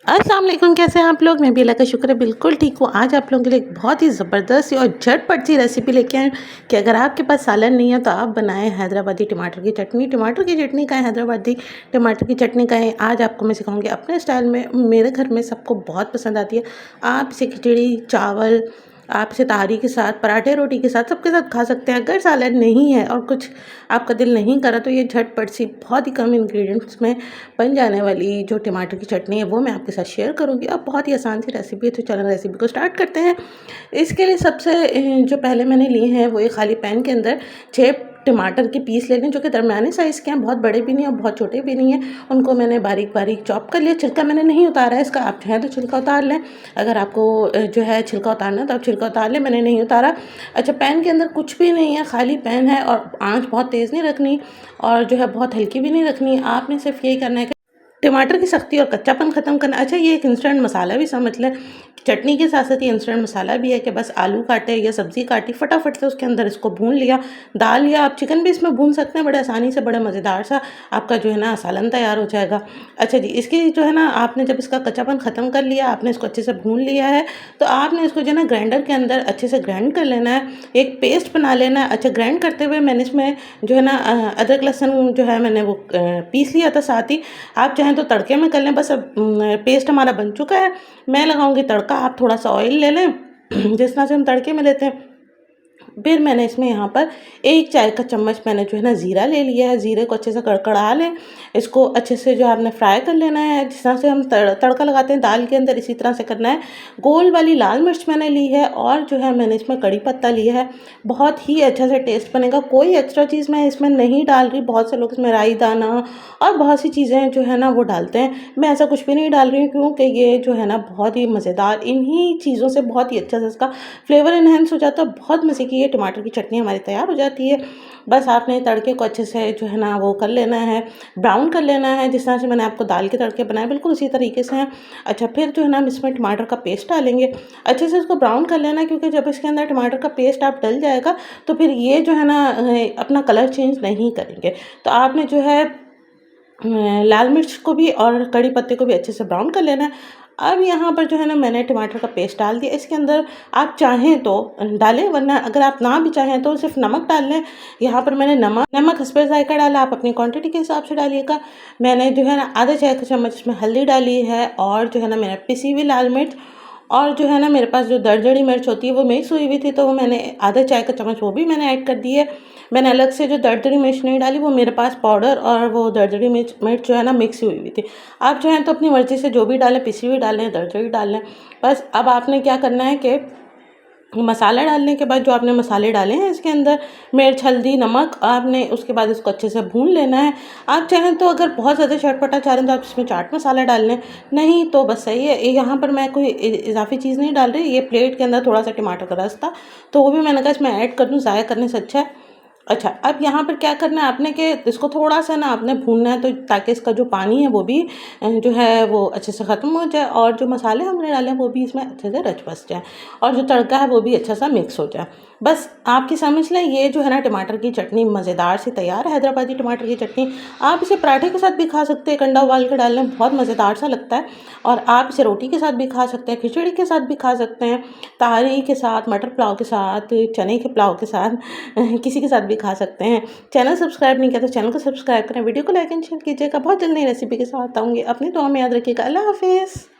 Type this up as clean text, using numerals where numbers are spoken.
अस्सलाम वालेकुम, कैसे हैं आप लोग। मैं भी अल्लाह का शुक्र है बिल्कुल ठीक हूँ। आज आप लोगों के लिए एक बहुत ही ज़बरदस्त सी और झटपट सी रेसिपी लेके आए हैं कि अगर आपके पास सालन नहीं है तो आप बनाएं हैदराबादी टमाटर की चटनी। टमाटर की चटनी का है, हैदराबादी टमाटर की चटनी का है। आज आपको मैं सिखाऊंगी अपने स्टाइल में, मेरे घर में सबको बहुत पसंद आती है। आप इसे खिचड़ी, चावल, आप इसे तहारी के साथ, पराठे, रोटी के साथ, सबके साथ खा सकते हैं। अगर सालन नहीं है और कुछ आपका दिल नहीं करा तो ये झटपट सी बहुत ही कम इंग्रेडिएंट्स में बन जाने वाली जो टमाटर की चटनी है वो मैं आपके साथ शेयर करूंगी। अब बहुत ही आसान सी रेसिपी है, तो चलो रेसिपी को स्टार्ट करते हैं। इसके लिए सबसे जो पहले मैंने लिए हैं वो एक खाली पैन के अंदर 6 टमाटर के पीस ले लें, जो कि दरमियाने साइज़ के हैं, बहुत बड़े भी नहीं और बहुत छोटे भी नहीं हैं। उनको मैंने बारीक बारीक चॉप कर लिया। छिलका मैंने नहीं उतारा है इसका, आप चाहें तो छिलका उतार लें। अगर आपको जो है छिलका उतारना है तो आप छिलका उतार लें, मैंने नहीं उतारा। अच्छा, पैन के अंदर कुछ भी नहीं है, खाली पैन है और आंच बहुत तेज़ नहीं रखनी और जो है बहुत हल्की भी नहीं रखनी। आपने सिर्फ यही करना है कि टमाटर की सख्ती और कच्चापन ख़त्म करना। अच्छा, ये एक इंस्टेंट मसाला भी समझ लें, चटनी के साथ साथ ये इंस्टेंट मसाला भी है कि बस आलू काटे या सब्ज़ी काटी, फटाफट से उसके अंदर इसको भून लिया। दाल या आप चिकन भी इसमें भून सकते हैं, बड़े आसानी से, बड़ा मज़ेदार सा आपका जो है ना सालन तैयार हो जाएगा। अच्छा जी, इसकी जो है ना, आपने जब इसका कच्चापन ख़त्म कर लिया, आपने इसको अच्छे से भून लिया है, तो आपने इसको जो है ना ग्राइंडर के अंदर अच्छे से ग्राइंड कर लेना है, एक पेस्ट बना लेना है। अच्छा, ग्राइंड करते हुए मैंने इसमें जो है ना अदरक लहसुन जो है मैंने वो पीस लिया था साथ ही। आप चाहें तो तड़के में कर लें। बस अब पेस्ट हमारा बन चुका है, मैं लगाऊंगी तड़का। आप थोड़ा सा ऑयल ले लें जिस तरह से हम तड़के में लेते हैं। फिर मैंने इसमें यहाँ पर 1 चाय का चम्मच मैंने जो है ना ज़ीरा ले लिया है। ज़ीरे को अच्छे से कड़कड़ा लें, इसको अच्छे से जो आपने फ्राई कर लेना है, जिस तरह से हम तड़का लगाते हैं दाल के अंदर, इसी तरह से करना है। गोल वाली लाल मिर्च मैंने ली है और जो है मैंने इसमें कड़ी पत्ता लिया है। बहुत ही अच्छा से टेस्ट बनेगा, कोई एक्स्ट्रा चीज़ मैं इसमें नहीं डाल रही। बहुत से लोग इसमें राई दाना और बहुत सी चीज़ें जो है ना वो डालते हैं, मैं ऐसा कुछ भी नहीं डाल रही हूँ, क्योंकि ये जो है ना बहुत ही मज़ेदार, इन्हीं चीज़ों से बहुत ही अच्छा से इसका फ्लेवर इन्हेंस हो जाता है। बहुत मज़े की ये टमाटर की चटनी हमारी तैयार हो जाती है। बस आपने तड़के को अच्छे से जो है ना वो कर लेना है, ब्राउन कर लेना है, जिस तरह से मैंने आपको दाल के तड़के बनाए बिल्कुल उसी तरीके से हैं। अच्छा, फिर जो है ना हम इसमें टमाटर का पेस्ट डालेंगे, अच्छे से इसको ब्राउन कर लेना है, क्योंकि जब इसके अंदर टमाटर का पेस्ट आप डल जाएगा तो फिर ये जो है ना अपना कलर चेंज नहीं करेंगे। तो आपने जो है लाल मिर्च को भी और कड़ी पत्ते को भी अच्छे से ब्राउन कर लेना है। अब यहाँ पर जो है ना मैंने टमाटर का पेस्ट डाल दिया। इसके अंदर आप चाहें तो डालें, वरना अगर आप ना भी चाहें तो सिर्फ नमक डाल लें। यहाँ पर मैंने नमक हस्बे जायका डाला, आप अपनी क्वांटिटी के हिसाब से डालिएगा। मैंने जो है ना आधा चाय का चम्मच इसमें हल्दी डाली है और जो है ना मैंने पिसी हुई लाल मिर्च और जो है ना मेरे पास जो दरदरी मिर्च होती है वो मिक्स हुई हुई थी, तो वो मैंने आधा चाय का चम्मच वो भी मैंने ऐड कर दी है। मैंने अलग से जो दरदरी मिर्च नहीं डाली, वो मेरे पास पाउडर और वो दरदरी मिर्च जो है ना मिक्स हुई हुई थी। आप चाहें तो अपनी मर्ज़ी से जो भी डालें, पिसी हुई डालें, दरदरी डालें। बस अब आपने क्या करना है कि मसाला डालने के बाद जो आपने मसाले डाले हैं इसके अंदर, मिर्च, हल्दी, नमक, आपने उसके बाद इसको अच्छे से भून लेना है। आप चाहें तो अगर बहुत ज़्यादा चटपटा चाह रहे हैं तो आप इसमें चाट मसाला डाल लें, नहीं तो बस सही है। यहाँ पर मैं कोई इजाफी चीज़ नहीं डाल रही। ये प्लेट के अंदर थोड़ा सा टमाटर का रस था तो वो भी मैंने कहा इसमें ऐड कर दूँ, ज़ाया करने से अच्छा है। अच्छा, अब यहाँ पर क्या करना है आपने कि इसको थोड़ा सा ना आपने भूनना है, तो ताकि इसका जो पानी है वो भी जो है वो अच्छे से ख़त्म हो जाए और जो मसाले हमने डाले हैं वो भी इसमें अच्छे से रच बस जाए और जो तड़का है वो भी अच्छा सा मिक्स हो जाए। बस आपकी समझ लें, ये जो है ना टमाटर की चटनी मज़ेदार सी तैयार है, हैदराबादी टमाटर की चटनी। आप इसे पराठे के साथ भी खा सकते हैं, कंडा उबाल के डालने में बहुत मज़ेदार सा लगता है। और आप इसे रोटी के साथ भी खा सकते हैं, खिचड़ी के साथ भी खा सकते हैं, तारी के साथ, मटर पुलाव के साथ, चने के पुलाव के साथ, किसी के साथ भी खा सकते हैं। चैनल सब्सक्राइब नहीं किया तो चैनल को सब्सक्राइब करें, वीडियो को लाइक एंड शेयर कीजिएगा। बहुत जल्द नई रेसिपी के साथ आऊँगी। अपनी दुआ में याद रखिएगा। अल्लाह हाफिज़।